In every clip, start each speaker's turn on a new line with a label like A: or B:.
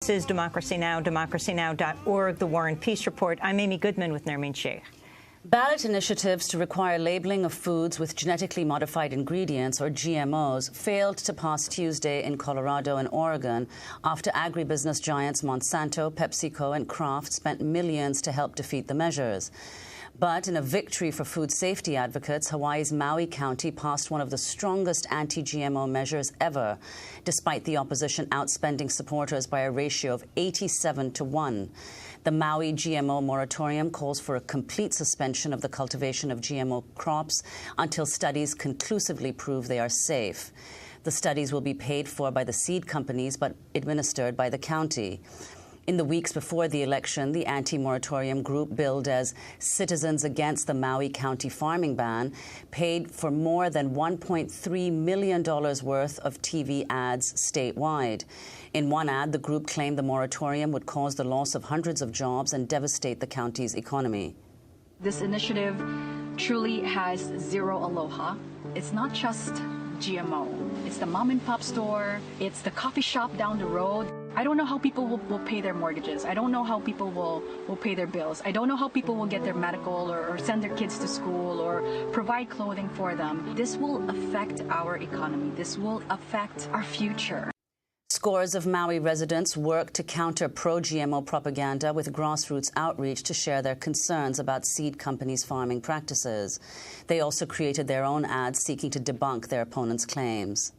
A: This is Democracy Now!, democracynow.org, the War and Peace Report. I'm Amy Goodman with Nermeen Sheikh.
B: Ballot initiatives to require labeling of foods with genetically modified ingredients, or GMOs, failed to pass Tuesday in Colorado and Oregon after agribusiness giants Monsanto, PepsiCo and Kraft spent millions to help defeat the measures. But in a victory for food safety advocates, Hawaii's Maui County passed one of the strongest anti-GMO measures ever, despite the opposition outspending supporters by a ratio of 87-1. The Maui GMO moratorium calls for a complete suspension of the cultivation of GMO crops until studies conclusively prove they are safe. The studies will be paid for by the seed companies but administered by the county. In the weeks before the election, the anti-moratorium group, billed as Citizens Against the Maui County Farming Ban, paid for more than $1.3 million worth of TV ads statewide. In one ad, the group claimed the moratorium would cause the loss of hundreds of jobs and devastate the county's economy.
C: This initiative truly has zero aloha. It's not just GMO. It's the mom and pop store. It's the coffee shop down the road. I don't know how people will pay their mortgages. I don't know how people will pay their bills. I don't know how people will get their medical or send their kids to school or provide clothing for them. This will affect our economy. This will affect our future.
B: Scores of Maui residents work to counter pro-GMO propaganda with grassroots outreach to share their concerns about seed companies' farming practices. They also created their own ads seeking to debunk their opponents' claims.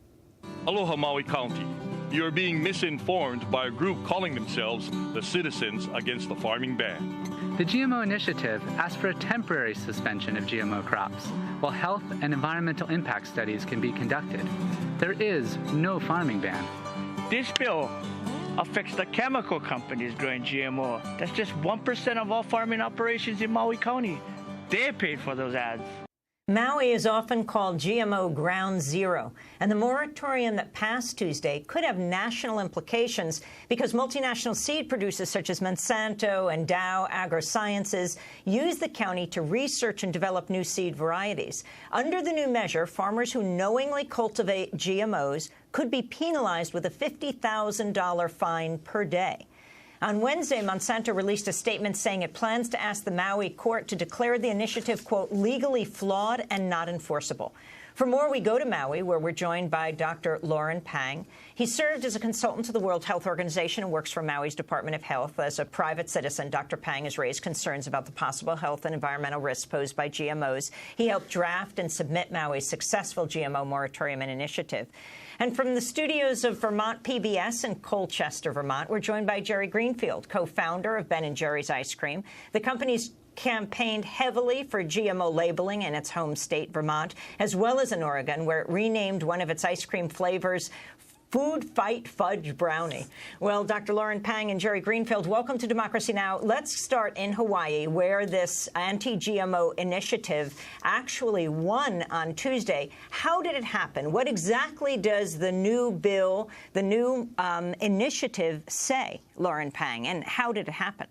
D: Aloha, Maui County. You are being misinformed by a group calling themselves the Citizens Against the Farming Ban.
E: The GMO Initiative asked for a temporary suspension of GMO crops, while health and environmental impact studies can be conducted. There is no farming ban.
F: This bill affects the chemical companies growing GMO. That's just 1% of all farming operations in Maui County. They paid for those ads.
A: Maui is often called GMO Ground Zero, and the moratorium that passed Tuesday could have national implications because multinational seed producers such as Monsanto and Dow AgroSciences use the county to research and develop new seed varieties. Under the new measure, farmers who knowingly cultivate GMOs could be penalized with a $50,000 fine per day. On Wednesday, Monsanto released a statement saying it plans to ask the Maui court to declare the initiative, quote, legally flawed and not enforceable. For more, we go to Maui, where we're joined by Dr. Lorrin Pang. He served as a consultant to the World Health Organization and works for Maui's Department of Health. As a private citizen, Dr. Pang has raised concerns about the possible health and environmental risks posed by GMOs. He helped draft and submit Maui's successful GMO moratorium and initiative. And from the studios of Vermont PBS in Colchester, Vermont, we're joined by Jerry Greenfield, co-founder of Ben & Jerry's Ice Cream. The company's campaigned heavily for GMO labeling in its home state, Vermont, as well as in Oregon, where it renamed one of its ice cream flavors Food Fight Fudge Brownie. Well, Dr. Lorrin Pang and Jerry Greenfield, welcome to Democracy Now! Let's start in Hawaii, where this anti-GMO initiative actually won on Tuesday. How did it happen? What exactly does the new bill, the new initiative say, Lorrin Pang, and how did it happen?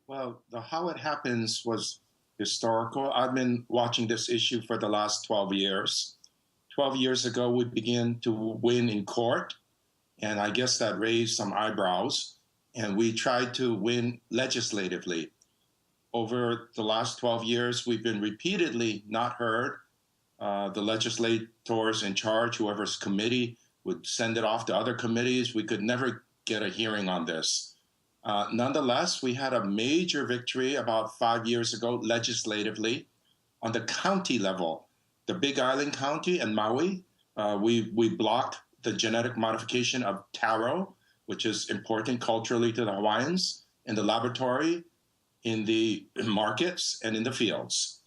G: Well, how it happens was historical. I've been watching this issue for the last 12 years. 12 years ago, we began to win in court, and I guess that raised some eyebrows, and we tried to win legislatively. Over the last 12 years, we've been repeatedly not heard. The legislators in charge, whoever's committee, would send it off to other committees. We could never get a hearing on this. Nonetheless, we had a major victory about 5 years ago legislatively on the county level. The Big Island County and Maui, we blocked the genetic modification of taro, which is important culturally to the Hawaiians, in the laboratory, in the markets, and in the fields.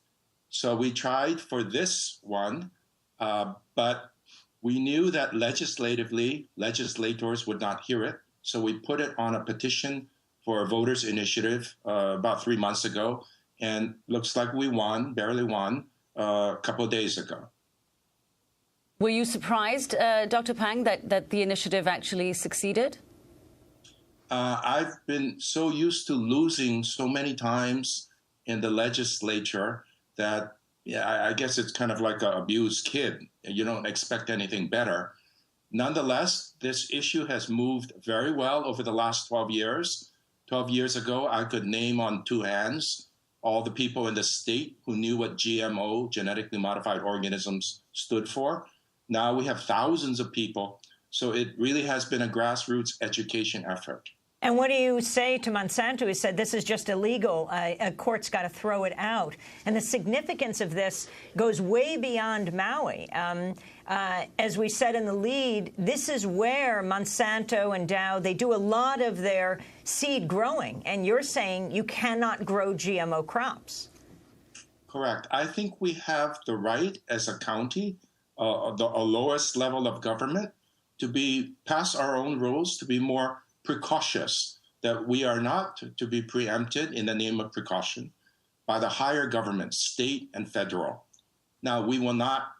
G: So we tried for this one, but we knew that legislatively, legislators would not hear it. So we put it on a petition for a voters' initiative about 3 months ago, and looks like we won, barely won, a couple of days ago.
B: Were you surprised, Dr. Pang, that the initiative actually succeeded?
G: I've been so used to losing so many times in the legislature that, yeah, I guess it's kind of like an abused kid. You don't expect anything better. Nonetheless, this issue has moved very well over the last 12 years. 12 years ago, I could name on two hands all the people in the state who knew what GMO, genetically modified organisms, stood for. Now we have thousands of people. So it really has been a grassroots education effort.
A: And what do you say to Monsanto, who said this is just illegal, a court's got to throw it out? And the significance of this goes way beyond Maui. As we said in the lead, this is where Monsanto and Dow, they do a lot of their seed growing. And you're saying you cannot grow GMO crops.
G: Correct. I think we have the right as a county, a lowest level of government, to pass our own rules, to be more precautious, that we are not to be preempted in the name of precaution by the higher government, state and federal. Now, we will not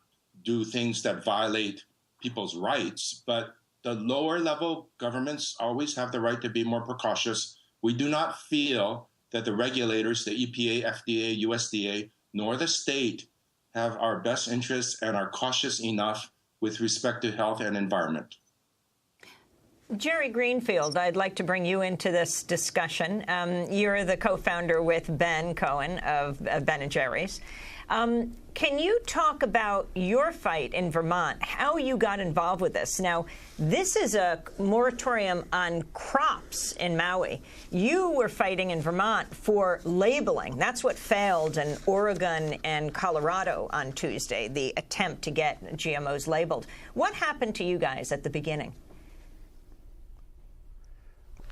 G: do things that violate people's rights, but the lower level governments always have the right to be more precautious. We do not feel that the regulators, the EPA, FDA, USDA, nor the state have our best interests and are cautious enough with respect to health and environment.
A: Jerry Greenfield, I'd like to bring you into this discussion. You're the co-founder with Ben Cohen of Ben & Jerry's. Can you talk about your fight in Vermont, how you got involved with this? Now, this is a moratorium on crops in Maui. You were fighting in Vermont for labeling. That's what failed in Oregon and Colorado on Tuesday, the attempt to get GMOs labeled. What happened to you guys at the beginning?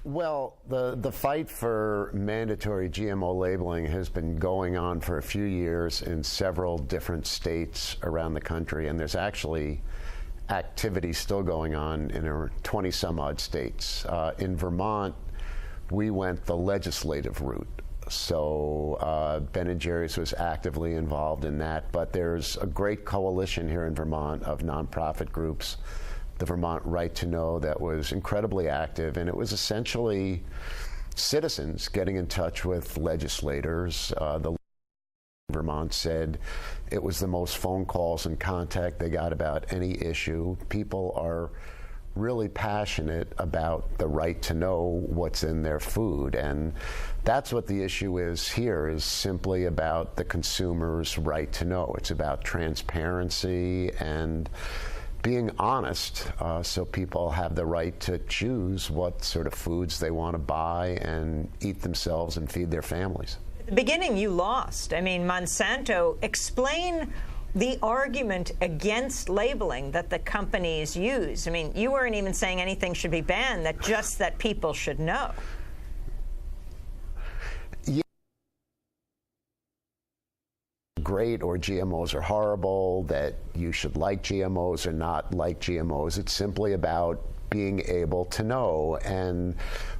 H: Well, the fight for mandatory GMO labeling has been going on for a few years in several different states around the country, and there's actually activity still going on in 20-some-odd states. In Vermont, we went the legislative route. So Ben & Jerry's was actively involved in that, but there's a great coalition here in Vermont of nonprofit groups, the Vermont Right to Know, that was incredibly active, and it was essentially citizens getting in touch with legislators. The Vermont said it was the most phone calls and contact they got about any issue. People are really passionate about the right to know what's in their food, and that's what the issue is here, is simply about the consumer's right to know. It's about transparency and being honest, so people have the right to choose what sort of foods they want to buy and eat themselves and feed their families.
A: At the beginning, you lost. I mean, Monsanto, explain the argument against labeling that the companies use. I mean, you weren't even saying anything should be banned, that just that people should know.
H: Great, or GMOs are horrible, that you should like GMOs or not like GMOs. It's simply about being able to know. And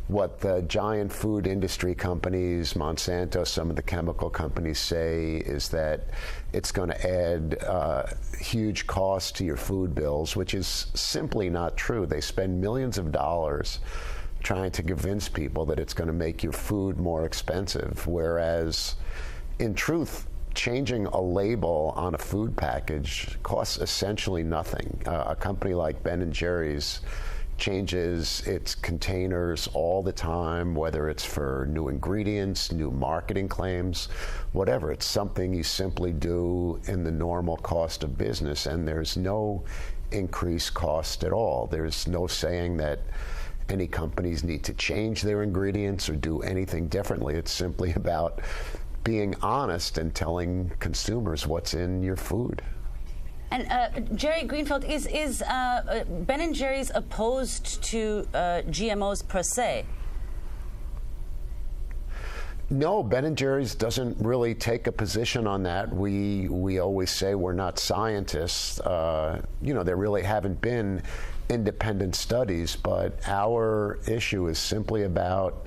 H: what the giant food industry companies, Monsanto, some of the chemical companies say is that it's going to add huge costs to your food bills, which is simply not true. They spend millions of dollars trying to convince people that it's going to make your food more expensive, whereas in truth, changing a label on a food package costs essentially nothing. A company like Ben & Jerry's changes its containers all the time, whether it's for new ingredients, new marketing claims, whatever. It's something you simply do in the normal cost of business, and there's no increased cost at all. There's no saying that any companies need to change their ingredients or do anything differently. It's simply about being honest and telling consumers what's in your food.
B: And Jerry Greenfield, is Ben & Jerry's opposed to GMOs per se?
H: No, Ben & Jerry's doesn't really take a position on that. We always say we're not scientists. There really haven't been independent studies, but our issue is simply about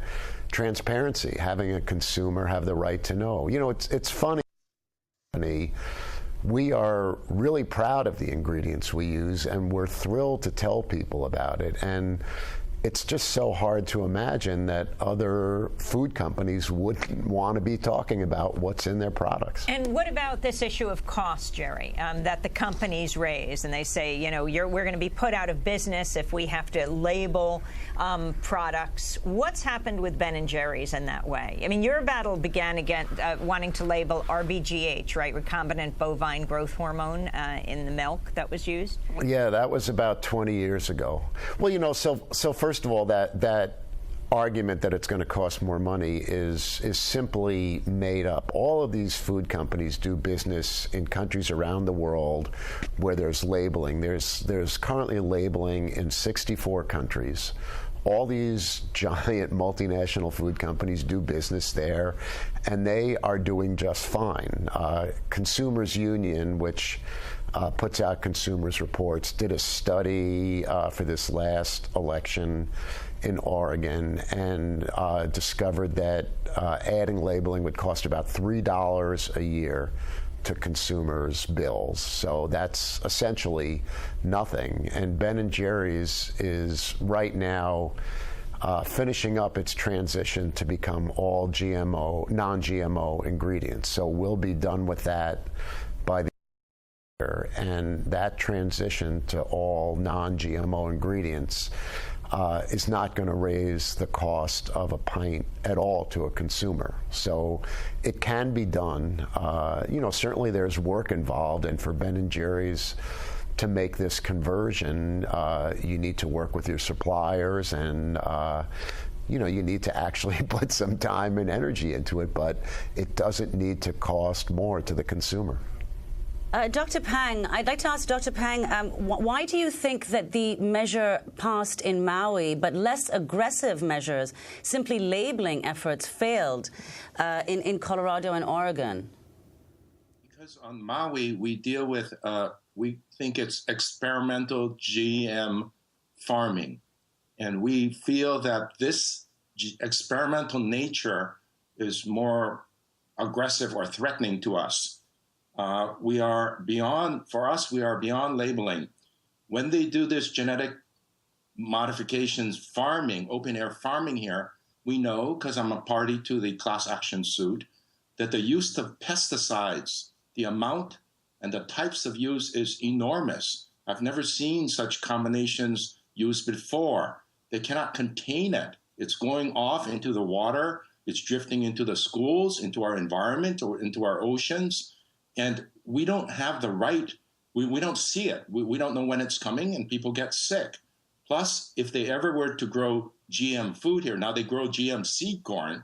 H: transparency, having a consumer have the right to know. It's funny. We are really proud of the ingredients we use, and we're thrilled to tell people about it. And it's just so hard to imagine that other food companies wouldn't want to be talking about what's in their products.
A: And what about this issue of cost, Jerry, that the companies raise? And they say, you know, we're going to be put out of business if we have to label products. What's happened with Ben & Jerry's in that way? I mean, your battle began again wanting to label RBGH, right, recombinant bovine growth hormone in the milk that was used?
H: Yeah, that was about 20 years ago. Well, you know, so first of all, that argument that it's going to cost more money is simply made up. All of these food companies do business in countries around the world where there's labeling. There's currently labeling in 64 countries. All these giant multinational food companies do business there, and they are doing just fine. Consumers Union, which puts out consumers reports, did a study for this last election in Oregon and discovered that adding labeling would cost about $3 a year to consumers' bills. So that's essentially nothing. And Ben & Jerry's is right now finishing up its transition to become all GMO, non-GMO ingredients. So we'll be done with that by the year. And that transition to all non-GMO ingredients is not going to raise the cost of a pint at all to a consumer. So it can be done. You know, certainly there's work involved, and for Ben & Jerry's to make this conversion, you need to work with your suppliers, and you know, you need to actually put some time and energy into it, but it doesn't need to cost more to the consumer.
B: Dr. Pang, I'd like to ask Dr. Pang, why do you think that the measure passed in Maui, but less aggressive measures, simply labeling efforts, failed in Colorado and Oregon?
G: Because on Maui, we deal with, we think it's experimental GM farming. And we feel that this experimental nature is more aggressive or threatening to us. We are beyond labeling. When they do this genetic modifications farming, open air farming here, we know, because I'm a party to the class action suit, that the use of pesticides, the amount and the types of use is enormous. I've never seen such combinations used before. They cannot contain it. It's going off into the water. It's drifting into the schools, into our environment, or into our oceans. And we don't have the right, we don't see it. We don't know when it's coming, and people get sick. Plus, if they ever were to grow GM food here, now they grow GM seed corn,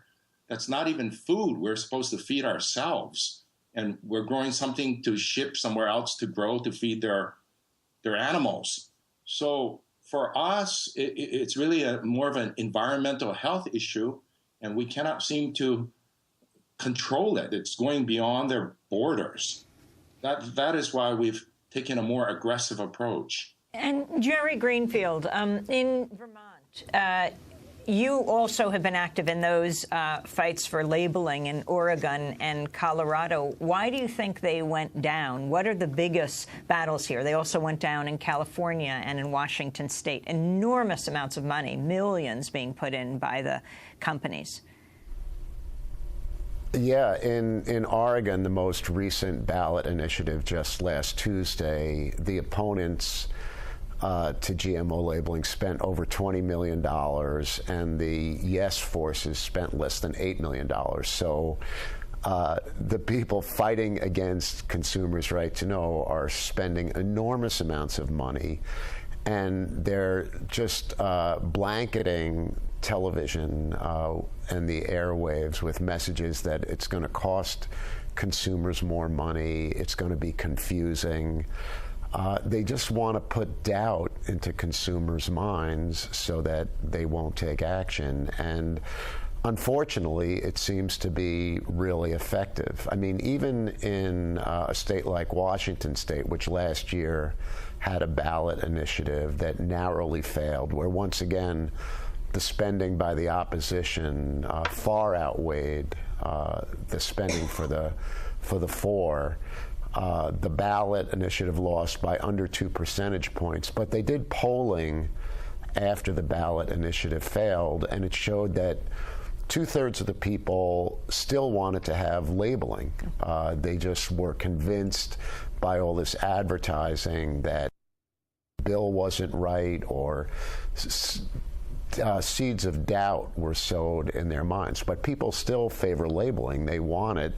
G: that's not even food. We're supposed to feed ourselves. And we're growing something to ship somewhere else to grow, to feed their animals. So for us, it's really more of an environmental health issue, and we cannot seem to control it. It's going beyond their borders. That is why we've taken a more aggressive approach.
A: And Jerry Greenfield, in Vermont, you also have been active in those fights for labeling in Oregon and Colorado. Why do you think they went down? What are the biggest battles here? They also went down in California and in Washington State. Enormous amounts of money, millions being put in by the companies.
H: Yeah, in Oregon, the most recent ballot initiative just last Tuesday, the opponents to GMO labeling spent over $20 million, and the yes forces spent less than $8 million. So the people fighting against consumers' right to know are spending enormous amounts of money, and they're just blanketing television and the airwaves with messages that it's going to cost consumers more money, it's going to be confusing. They just want to put doubt into consumers' minds so that they won't take action. And unfortunately, it seems to be really effective. I mean, even in a state like Washington State, which last year had a ballot initiative that narrowly failed, where once again, the spending by the opposition far outweighed the spending for the four. The ballot initiative lost by under 2 percentage points, but they did polling after the ballot initiative failed, and it showed that 2/3 of the people still wanted to have labeling. They just were convinced by all this advertising that the bill wasn't right, or seeds of doubt were sowed in their minds. But people still favor labeling. They want it.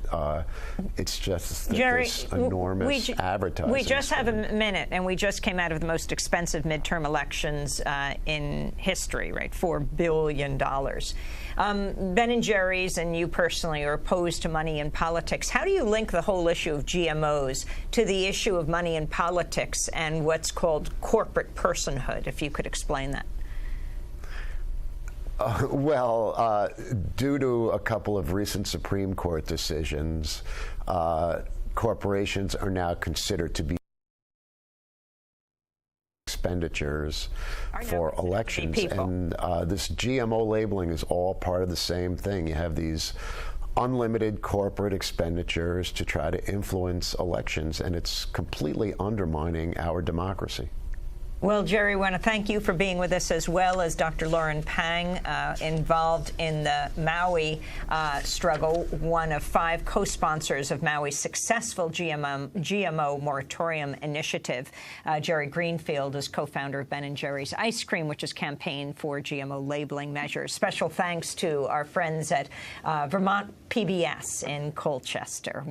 H: It's just that
A: Jerry,
H: this enormous advertising.
A: We just have a minute, and we just came out of the most expensive midterm elections in history, right? $4 billion. Ben & Jerry's and you personally are opposed to money in politics. How do you link the whole issue of GMOs to the issue of money in politics and what's called corporate personhood, if you could explain that?
H: Due to a couple of recent Supreme Court decisions, corporations are now considered to be expenditures for elections. And this GMO labeling is all part of the same thing. You have these unlimited corporate expenditures to try to influence elections, and it's completely undermining our democracy.
A: Well, Jerry, I want to thank you for being with us, as well as Dr. Lorrin Pang, involved in the Maui struggle, one of 5 co-sponsors of Maui's successful GMO moratorium initiative. Jerry Greenfield is co-founder of Ben & Jerry's Ice Cream, which has campaigned for GMO labeling measures. Special thanks to our friends at Vermont PBS in Colchester.